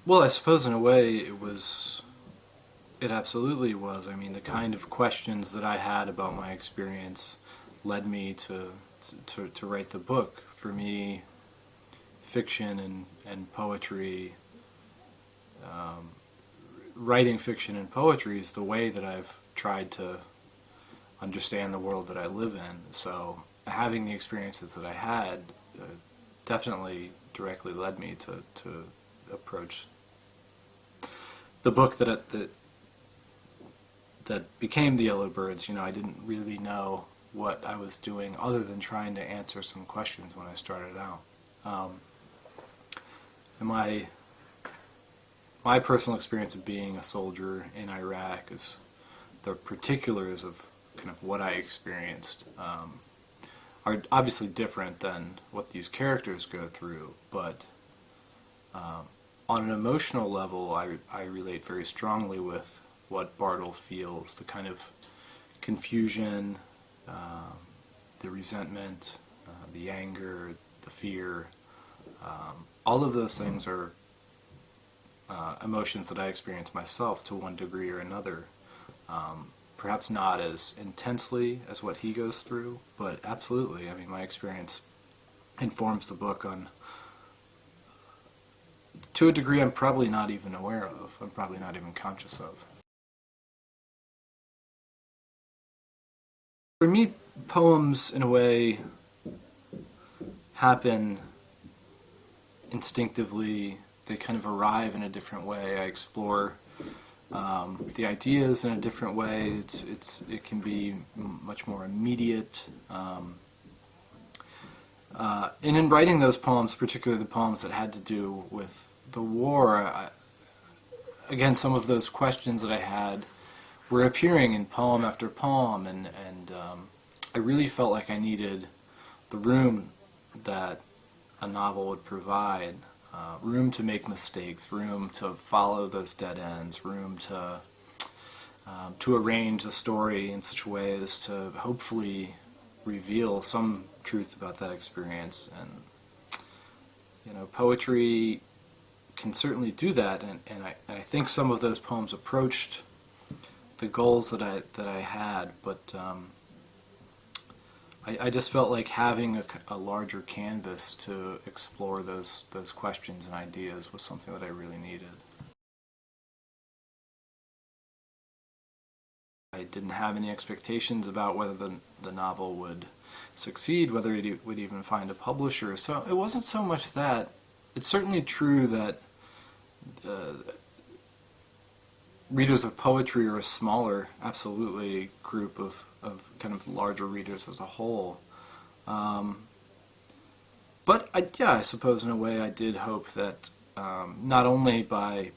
Well, I suppose in a way it absolutely was. I mean, the kind of questions that I had about my experience led me to write the book. For me, fiction and poetry, writing fiction and poetry is the way that I've tried to understand the world that I live in. So having the experiences that I had definitely directly led me to approach the book that became The Yellow Birds. You know, I didn't really know what I was doing other than trying to answer some questions when I started out. And my personal experience of being a soldier in Iraq is the particulars of kind of what I experienced are obviously different than what these characters go through, but on an emotional level, I relate very strongly with what Bartle feels, the kind of confusion, the resentment, the anger, the fear. All of those things are emotions that I experience myself to one degree or another. Perhaps not as intensely as what he goes through, but absolutely. I mean, my experience informs the book to a degree I'm probably not even aware of. I'm probably not even conscious of. For me, poems, in a way, happen instinctively. They kind of arrive in a different way. I explore the ideas in a different way. It can be much more immediate. And in writing those poems, particularly the poems that had to do with the war, again, some of those questions that I had were appearing in poem after poem, and I really felt like I needed the room that a novel would provide, room to make mistakes, room to follow those dead ends, room to arrange the story in such a way as to hopefully reveal some truth about that experience. And you know, poetry can certainly do that, and I think some of those poems approached the goals that I had, but I just felt like having a larger canvas to explore those questions and ideas was something that I really needed. I didn't have any expectations about whether the novel would succeed, whether it would even find a publisher, so it wasn't so much that. It's certainly true that readers of poetry are a smaller, absolutely, group of kind of larger readers as a whole. But yeah, I suppose in a way I did hope that not only by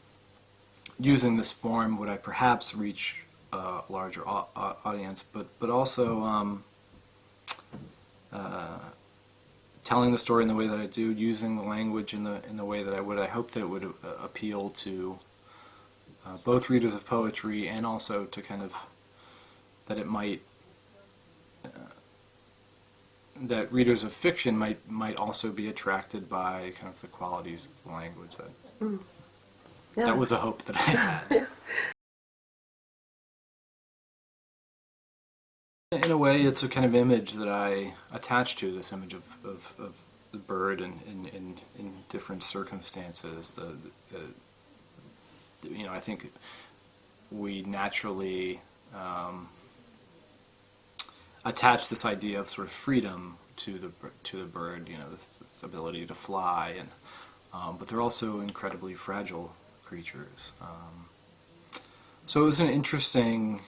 using this form would I perhaps reach a larger audience, but also telling the story in the way that I do, using the language in the way that I would. I hope that it would appeal to both readers of poetry, and also to kind of that it might that readers of fiction might also be attracted by kind of the qualities of the language. That was a hope that I had. In a way, it's a kind of image that I attach to, this image of the bird in different circumstances. You know, I think we naturally attach this idea of sort of freedom to the bird. You know, this ability to fly, and but they're also incredibly fragile creatures. So it was an interesting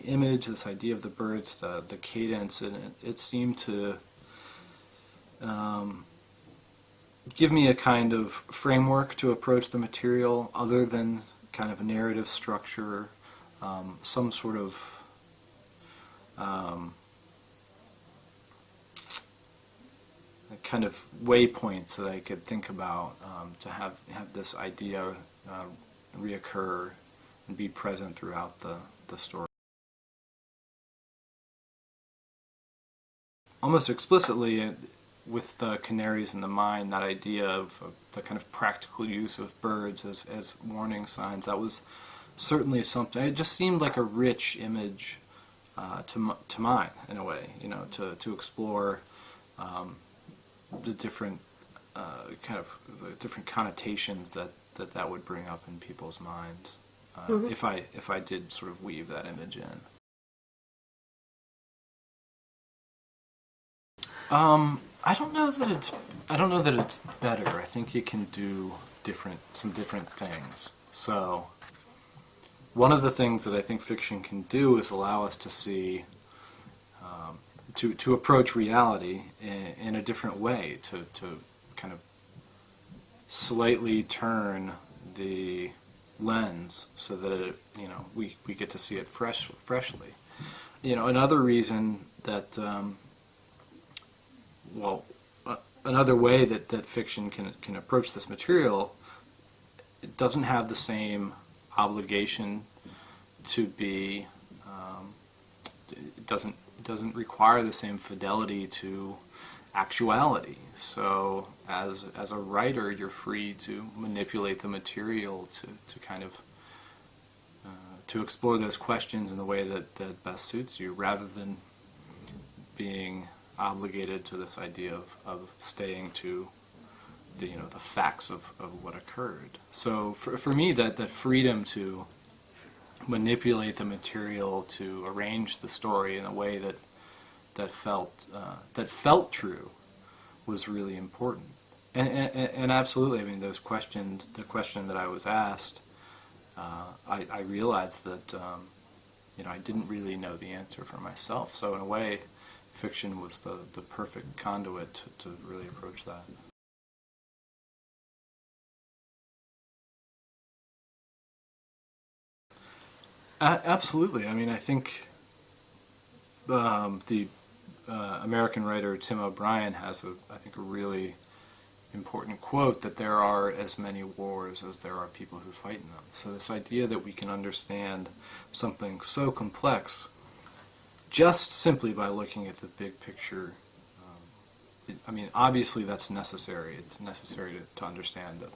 image, this idea of the birds, the cadence, and it seemed to give me a kind of framework to approach the material other than kind of a narrative structure, some sort of kind of waypoints that I could think about to have this idea reoccur and be present throughout the story. Almost explicitly, with the canaries in the mine, that idea of the kind of practical use of birds as warning signs, that was certainly something. It just seemed like a rich image to mine, in a way, you know, to explore the different the different connotations that would bring up in people's minds, if I did sort of weave that image in. I don't know that it's better. I think you can do some different things. So one of the things that I think fiction can do is allow us to see, to approach reality in a different way, to kind of slightly turn the lens so that it, you know, we get to see it freshly. You know, another reason that another way that fiction can approach this material, it doesn't have the same obligation to be, it doesn't require the same fidelity to actuality. So as a writer, you're free to manipulate the material to kind of to explore those questions in the way that best suits you, rather than being obligated to this idea of staying to the, you know, the facts of what occurred. So for me, that freedom to manipulate the material, to arrange the story in a way that felt true, was really important. And absolutely, I mean, those questions, the question that I was asked, I realized that you know, I didn't really know the answer for myself. So in a way, fiction was the perfect conduit to really approach that. Absolutely. I mean, I think the American writer Tim O'Brien has, I think, a really important quote, that there are as many wars as there are people who fight in them. So this idea that we can understand something so complex just simply by looking at the big picture, I mean, obviously that's necessary. It's necessary to understand the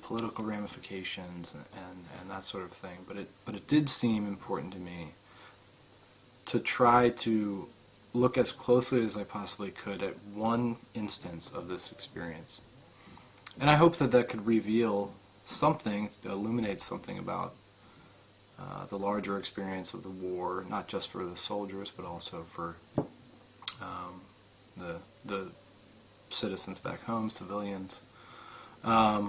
political ramifications and that sort of thing. But it did seem important to me to try to look as closely as I possibly could at one instance of this experience. And I hope that could reveal something, illuminate something about the larger experience of the war, not just for the soldiers, but also for the citizens back home, civilians. But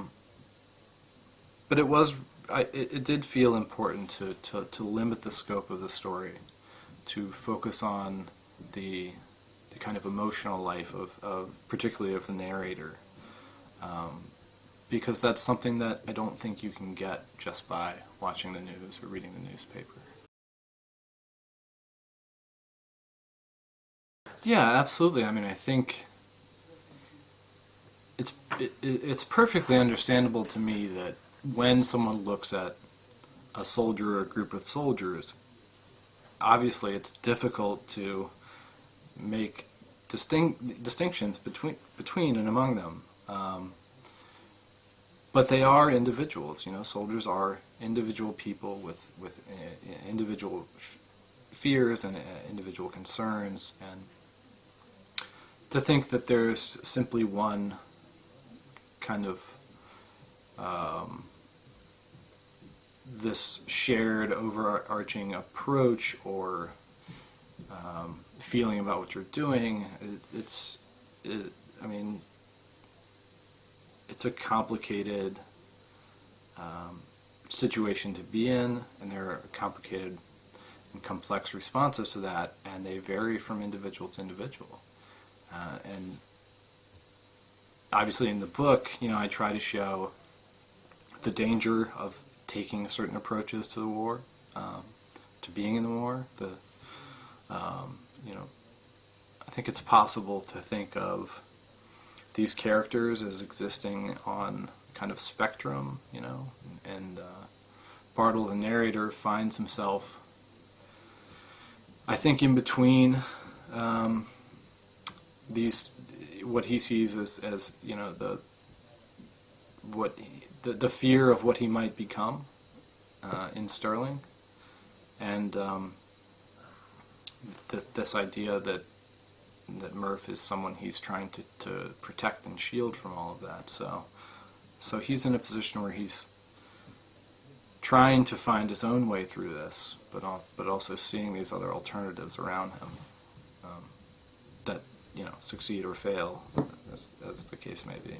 it did feel important to limit the scope of the story, to focus on the kind of emotional life of particularly of the narrator, because that's something that I don't think you can get just by watching the news or reading the newspaper. Yeah, absolutely. I mean, I think it's perfectly understandable to me that when someone looks at a soldier or a group of soldiers, obviously it's difficult to make distinctions between and among them. But they are individuals, you know. Soldiers are individual people with individual fears and individual concerns, and to think that there's simply one kind of this shared overarching approach or feeling about what you're doing, I mean, it's a complicated situation to be in, and there are complicated and complex responses to that, and they vary from individual to individual. And obviously in the book, you know, I try to show the danger of taking certain approaches to the war, to being in the war. You know, I think it's possible to think of these characters as existing on a kind of spectrum, you know, and Bartle, the narrator, finds himself, I think, in between these, what he sees as you know, the fear of what he might become in Sterling, and this idea that Murph is someone he's trying to protect and shield from all of that. So he's in a position where he's trying to find his own way through this, but also seeing these other alternatives around him that, you know, succeed or fail, as the case may be.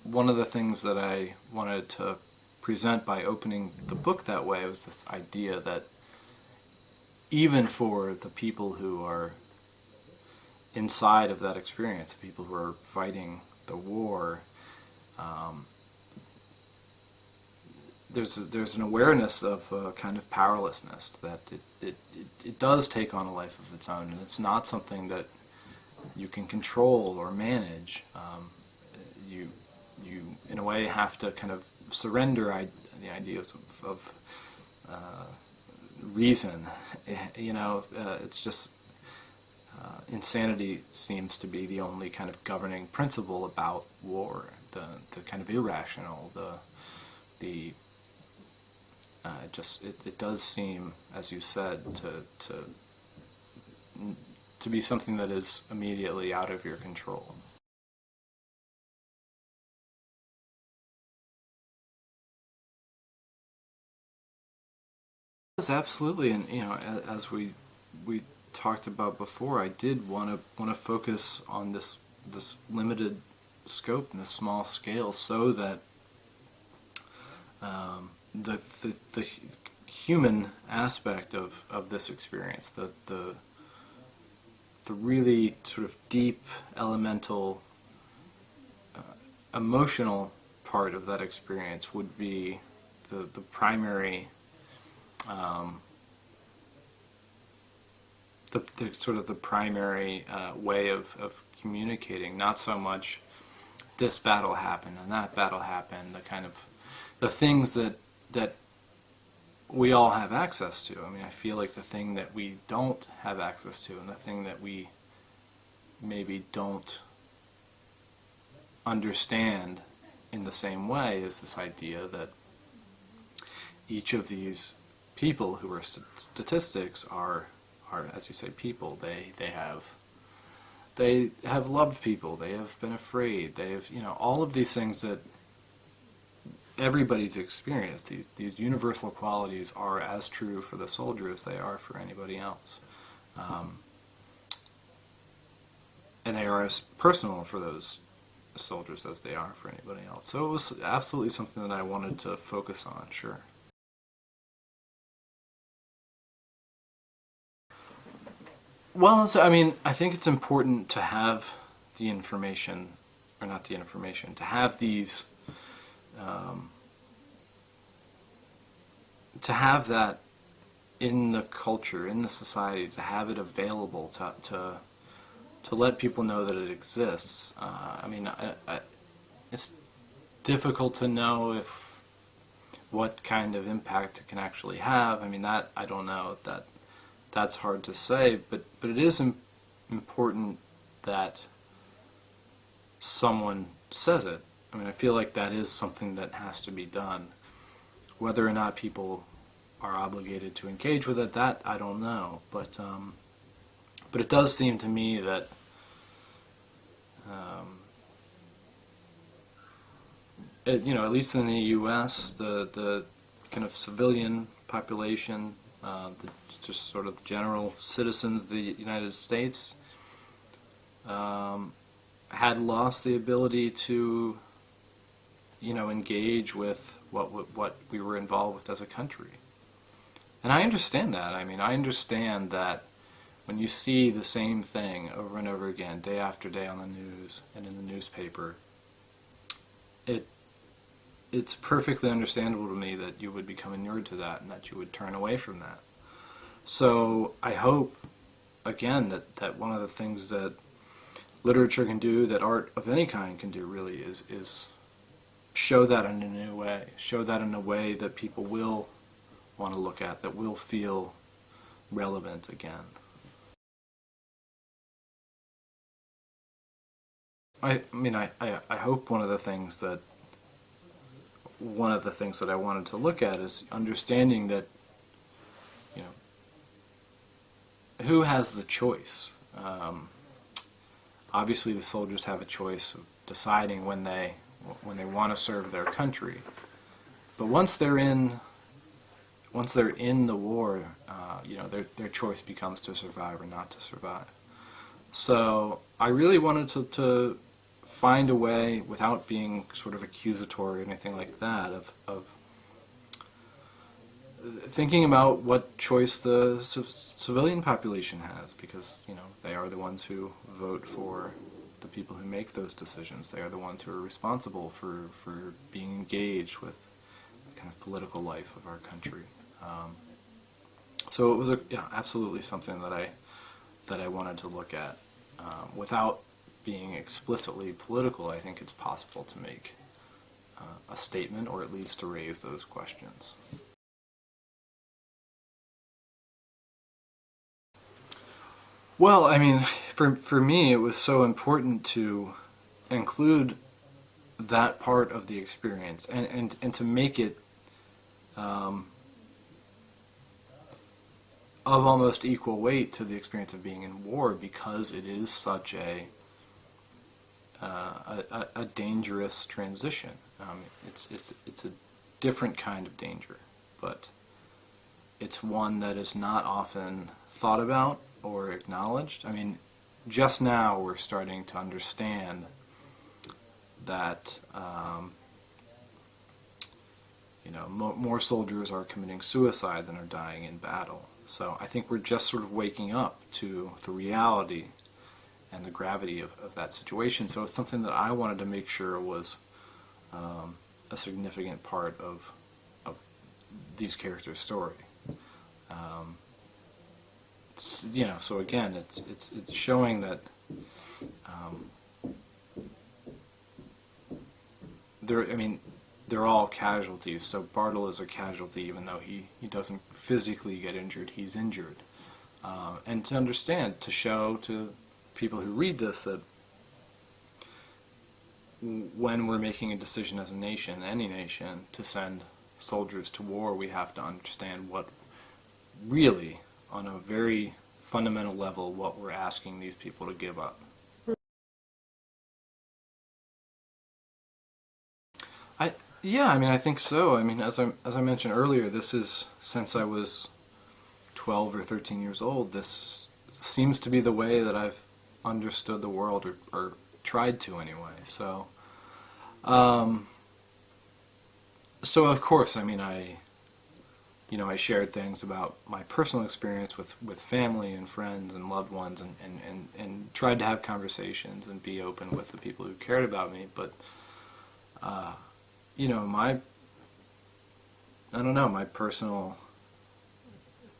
One of the things that I wanted to present by opening the book that way was this idea that even for the people who are inside of that experience, the people who are fighting the war, there's an awareness of a kind of powerlessness, that it does take on a life of its own, and it's not something that you can control or manage. You in a way have to kind of surrender the ideas of reason. You know, it's just insanity seems to be the only kind of governing principle about war. The kind of irrational, it does seem, as you said, to be something that is immediately out of your control. Absolutely, and you know, as we talked about before, I did want to focus on this limited scope and this small scale, so that the human aspect of this experience, the really sort of deep, elemental, emotional part of that experience would be the primary. The sort of the primary way of communicating, not so much this battle happened and that battle happened, the things that we all have access to. I mean, I feel like the thing that we don't have access to, and the thing that we maybe don't understand in the same way, is this idea that each of these people who are statistics are, as you say, people. They have loved people. They have been afraid. They have, you know, all of these things that everybody's experienced. These universal qualities are as true for the soldier as they are for anybody else, and they are as personal for those soldiers as they are for anybody else. So it was absolutely something that I wanted to focus on. Sure. Well, I mean, I think it's important to have the information, or not the information, to have these, to have that in the culture, in the society, to have it available, to let people know that it exists. I mean, it's difficult to know what kind of impact it can actually have. I mean, that I don't know. That's hard to say, but it is important that someone says it. I mean, I feel like that is something that has to be done. Whether or not people are obligated to engage with it, that I don't know. But it does seem to me that you know, at least in the U.S., the kind of civilian population, just sort of general citizens of the United States, had lost the ability to, you know, engage with what we were involved with as a country. And I understand that. I mean, I understand that when you see the same thing over and over again, day after day on the news and in the newspaper, it's perfectly understandable to me that you would become inured to that and that you would turn away from that. So I hope, again, that one of the things that literature can do, that art of any kind can do, really, is show that in a new way. Show that in a way that people will want to look at, that will feel relevant again. I mean, I hope one of the things that I wanted to look at is understanding that, you know, who has the choice? Obviously, the soldiers have a choice of deciding when they want to serve their country. But once they're in the war, you know, their choice becomes to survive or not to survive. So I really wanted to find a way, without being sort of accusatory or anything like that, of thinking about what choice the civilian population has, because, you know, they are the ones who vote for the people who make those decisions. They are the ones who are responsible for being engaged with the kind of political life of our country. So it was absolutely something that I wanted to look at. Without being explicitly political, I think it's possible to make a statement, or at least to raise those questions. Well, I mean, for me, it was so important to include that part of the experience, and to make it of almost equal weight to the experience of being in war, because it is such a dangerous transition. It's a different kind of danger, but it's one that is not often thought about or acknowledged. I mean, just now we're starting to understand that you know, more soldiers are committing suicide than are dying in battle. So I think we're just sort of waking up to the reality and the gravity of that situation. So it's something that I wanted to make sure was a significant part of these characters' story. You know, so again, it's showing that they're all casualties. So Bartle is a casualty, even though he doesn't physically get injured, he's injured. And to understand, to show to people who read this that when we're making a decision as a nation, any nation, to send soldiers to war, we have to understand what really, on a very fundamental level, what we're asking these people to give up. Yeah, I mean, I think so. I mean, as I mentioned earlier, this is, since I was 12 or 13 years old, this seems to be the way that I've understood the world, or tried to anyway. So, so of course, I mean, I shared things about my personal experience with family and friends and loved ones, and tried to have conversations and be open with the people who cared about me. But you know, I don't know, my personal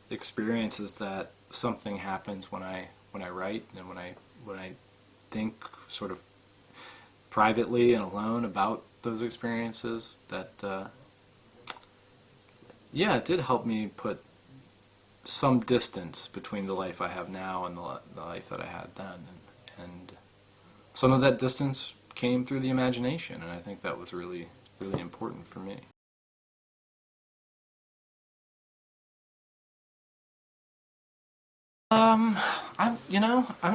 experience is that something happens when I write, and when I think sort of privately and alone about those experiences, that yeah, it did help me put some distance between the life I have now and the life that I had then, and some of that distance came through the imagination, and I think that was really important for me. I'm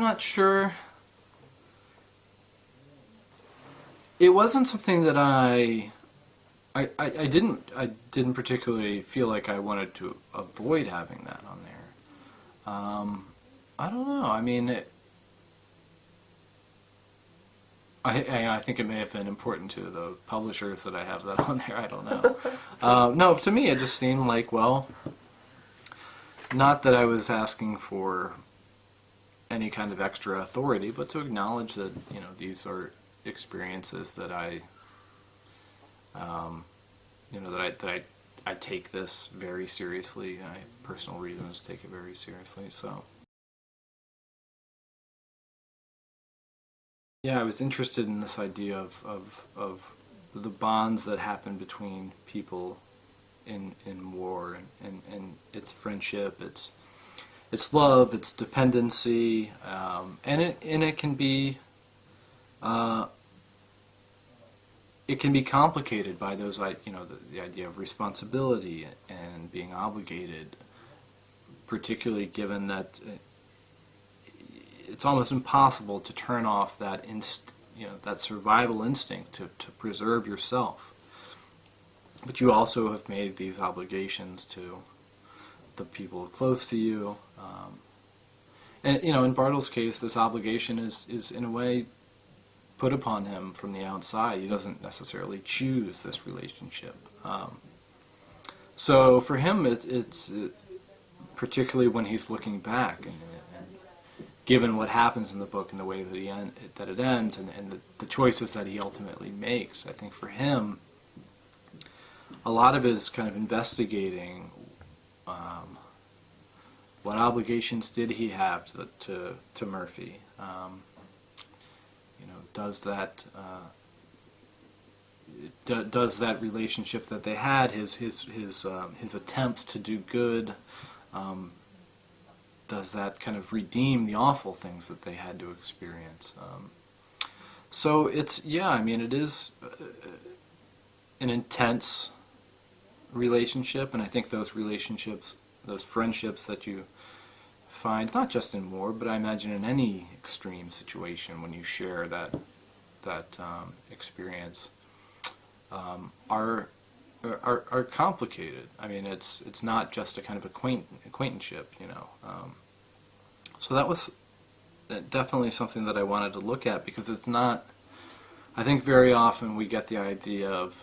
not sure. It wasn't something that I didn't particularly feel like I wanted to avoid having that on there. I don't know. I mean, I think it may have been important to the publishers that I have that on there. I don't know. No, to me it just seemed like, well, not that I was asking for any kind of extra authority, but to acknowledge that, you know, these are experiences that I take this very seriously. I have personal reasons to take it very seriously. So. Yeah, I was interested in this idea of the bonds that happen between people in war, and its friendship, its love, its dependency, and uh, it can be complicated by those, the idea of responsibility and being obligated, particularly given that it's almost impossible to turn off that survival instinct to preserve yourself. But you also have made these obligations to the people close to you. And in Bartle's case, this obligation is in a way put upon him from the outside. He doesn't necessarily choose this relationship. So for him, it's particularly when he's looking back, and given what happens in the book and the way that it ends, and the choices that he ultimately makes, I think for him, a lot of it is kind of investigating what obligations did he have to Murphy. Does that relationship that they had, his attempts to do good, does that kind of redeem the awful things that they had to experience? So it is an intense relationship, and I think those relationships, those friendships that you find, not just in war, but I imagine in any extreme situation when you share that experience, are complicated. I mean, it's not just a kind of acquaintanceship, So that was definitely something that I wanted to look at, because it's not. I think very often we get the idea of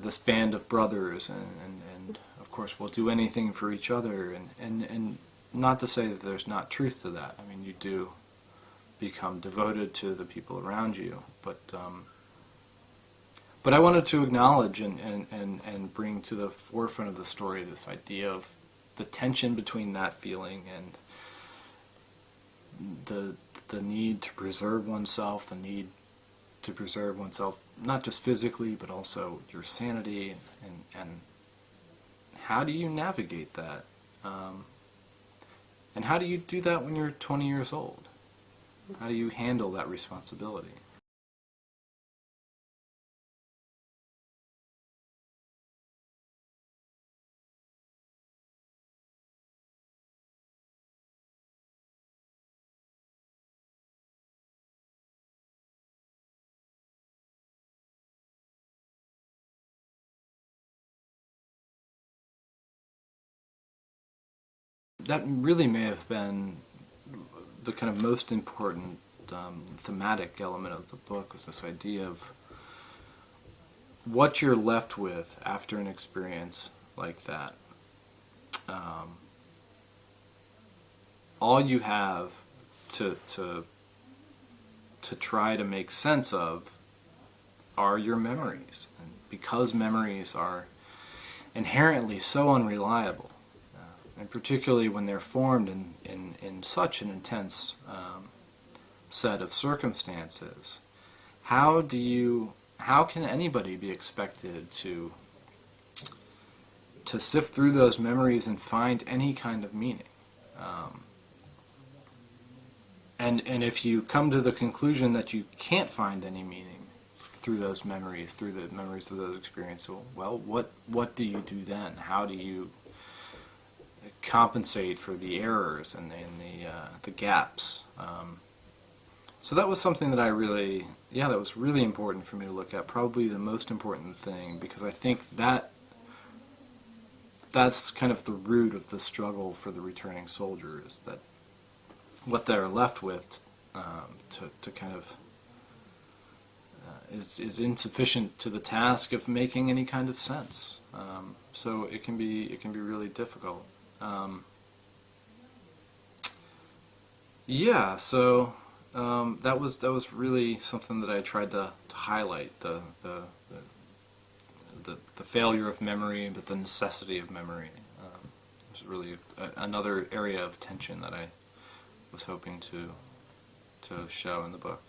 this band of brothers, and of course we'll do anything for each other, and not to say that there's not truth to that. I mean, you do become devoted to the people around you, but I wanted to acknowledge and bring to the forefront of the story this idea of the tension between that feeling and the need to preserve oneself, the need to preserve oneself not just physically but also your sanity, and how do you navigate that, and how do you do that when you're 20 years old? How do you handle that responsibility? That really may have been the kind of most important thematic element of the book, was this idea of what you're left with after an experience like that. All you have to try to make sense of are your memories, and because memories are inherently so unreliable, and particularly when they're formed in such an intense set of circumstances, how can anybody be expected to sift through those memories and find any kind of meaning? And if you come to the conclusion that you can't find any meaning through those memories, through the memories of those experiences, well, what do you do then? How do you compensate for the errors and the gaps? So that was something that that was really important for me to look at, probably the most important thing, because I think that's kind of the root of the struggle for the returning soldiers, that what they're left with to kind of is insufficient to the task of making any kind of sense. So it can be really difficult. So that was really something that I tried to highlight, the failure of memory, but the necessity of memory. It was really another area of tension that I was hoping to show in the book.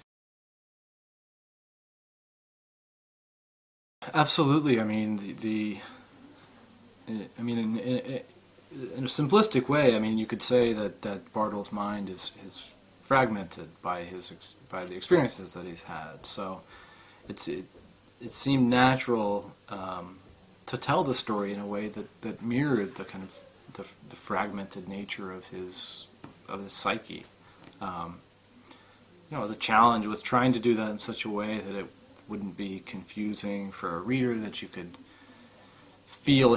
Absolutely. I mean, in a simplistic way, I mean, you could say that Bartol's mind is fragmented by by the experiences that he's had. So it seemed natural to tell the story in a way that mirrored the kind of the fragmented nature of his psyche. The challenge was trying to do that in such a way that it wouldn't be confusing for a reader, that you could feel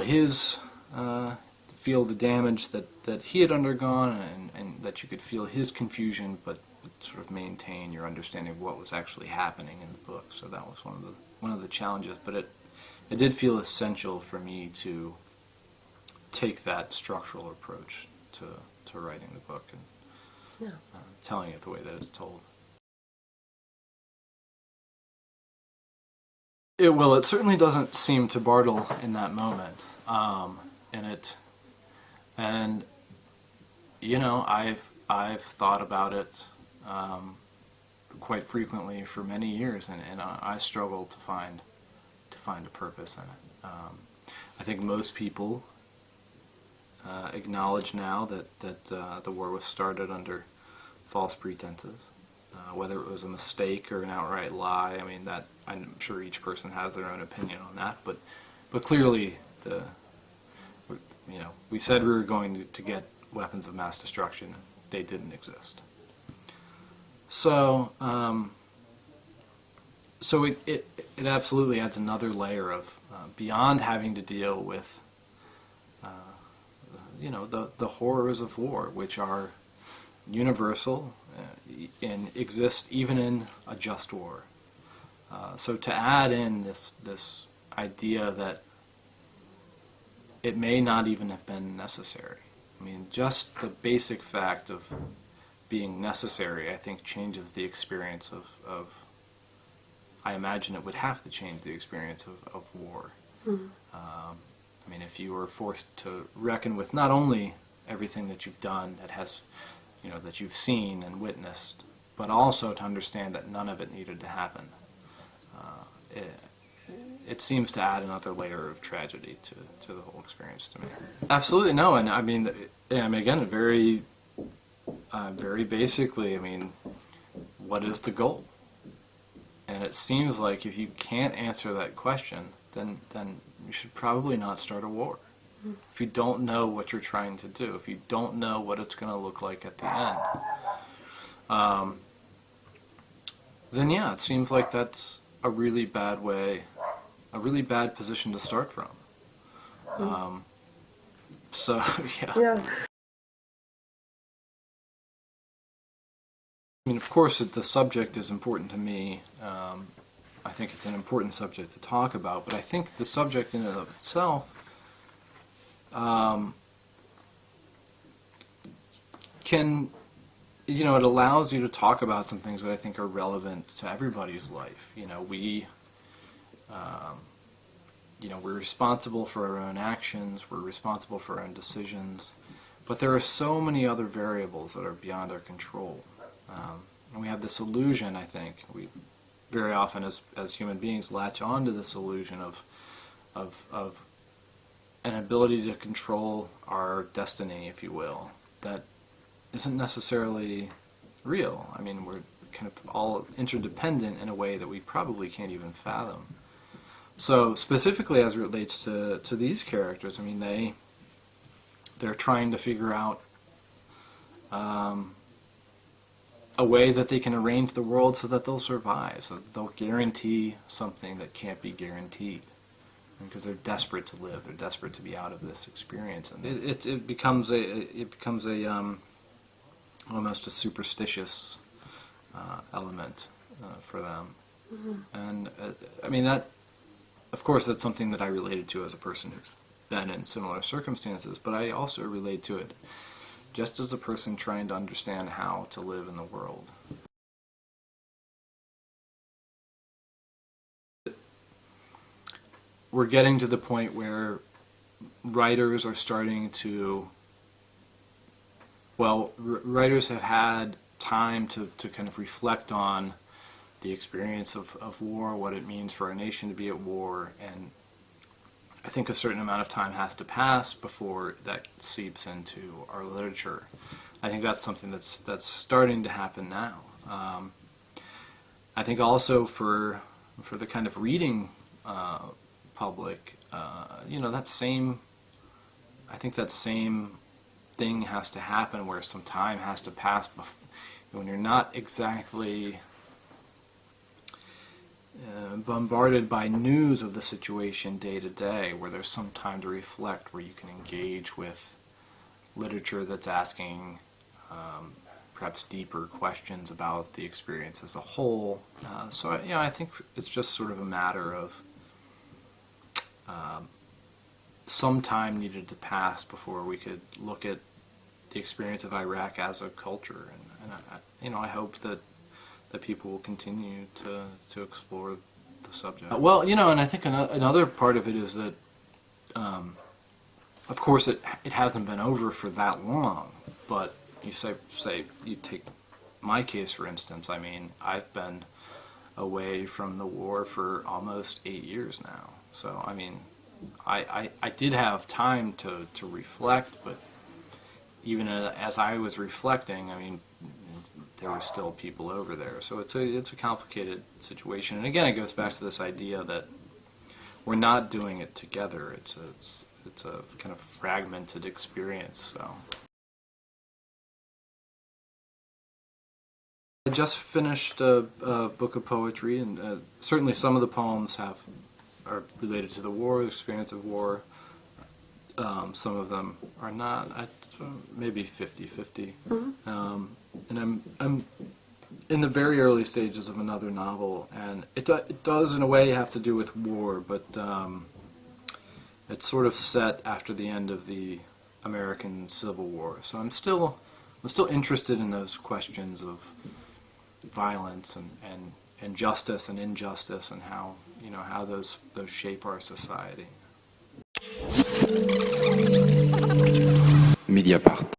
feel the damage that he had undergone, and that you could feel his confusion, but sort of maintain your understanding of what was actually happening in the book. So that was one of the challenges. But it did feel essential for me to take that structural approach to writing the book and telling it the way that it's told. It certainly doesn't seem to Bartle in that moment, and I've thought about it quite frequently for many years, and I struggle to find a purpose in it. I think most people acknowledge now that the war was started under false pretenses. Whether it was a mistake or an outright lie, I mean, that I'm sure each person has their own opinion on that, but clearly we said we were going to get weapons of mass destruction, and they didn't exist. So it absolutely adds another layer of beyond having to deal with the horrors of war, which are universal and exist even in a just war. So to add in this idea that it may not even have been necessary. I mean, just the basic fact of being necessary, I think, changes the experience of I imagine it would have to change the experience of war. Mm-hmm. I mean, if you were forced to reckon with not only everything that you've done that you've seen and witnessed, but also to understand that none of it needed to happen. It seems to add another layer of tragedy to the whole experience to me. Absolutely no, and I mean again, very basically, I mean, what is the goal? And it seems like if you can't answer that question, then you should probably not start a war. If you don't know what you're trying to do, if you don't know what it's going to look like at the end, then yeah, it seems like that's a really bad position to start from. So yeah. I mean, of course, the subject is important to me. I think it's an important subject to talk about, but I think the subject in and of itself it allows you to talk about some things that I think are relevant to everybody's life. We're responsible for our own actions, we're responsible for our own decisions, but there are so many other variables that are beyond our control. And we have this illusion, I think, we very often as human beings latch on to this illusion of an ability to control our destiny, if you will, that isn't necessarily real. I mean, we're kind of all interdependent in a way that we probably can't even fathom. So specifically as it relates to these characters, I mean, they're trying to figure out a way that they can arrange the world so that they'll survive, so that they'll guarantee something that can't be guaranteed, because they're desperate to live, they're desperate to be out of this experience, and it becomes almost a superstitious element for them. Mm-hmm. And I mean, that, of course, that's something that I related to as a person who's been in similar circumstances, but I also relate to it just as a person trying to understand how to live in the world. We're getting to the point where writers are starting to, writers have had time to kind of reflect on the experience of war, what it means for our nation to be at war, and I think a certain amount of time has to pass before that seeps into our literature. I think that's something that's starting to happen now. I think also for the kind of reading public, you know, I think that same thing has to happen, where some time has to pass when you're not exactly bombarded by news of the situation day to day, where there's some time to reflect, where you can engage with literature that's asking perhaps deeper questions about the experience as a whole. So you know, I think it's just sort of a matter of some time needed to pass before we could look at the experience of Iraq as a culture, and you know, I hope that people will continue to explore the subject. Well, you know, and I think another part of it is that, of course, it hasn't been over for that long. But you say you take my case for instance. I mean, I've been away from the war for almost 8 years now. So I mean, I did have time to reflect, but even as I was reflecting, I mean, there were still people over there. So it's a complicated situation. And again, it goes back to this idea that we're not doing it together. It's a kind of fragmented experience. So I just finished a book of poetry, and certainly some of the poems are related to the war, the experience of war. Some of them are not. Maybe 50-50. Mm-hmm. And I'm in the very early stages of another novel, and it does in a way have to do with war, but it's sort of set after the end of the American Civil War. So I'm still interested in those questions of violence and justice and injustice, and how, you know, how those shape our society. Mediapart.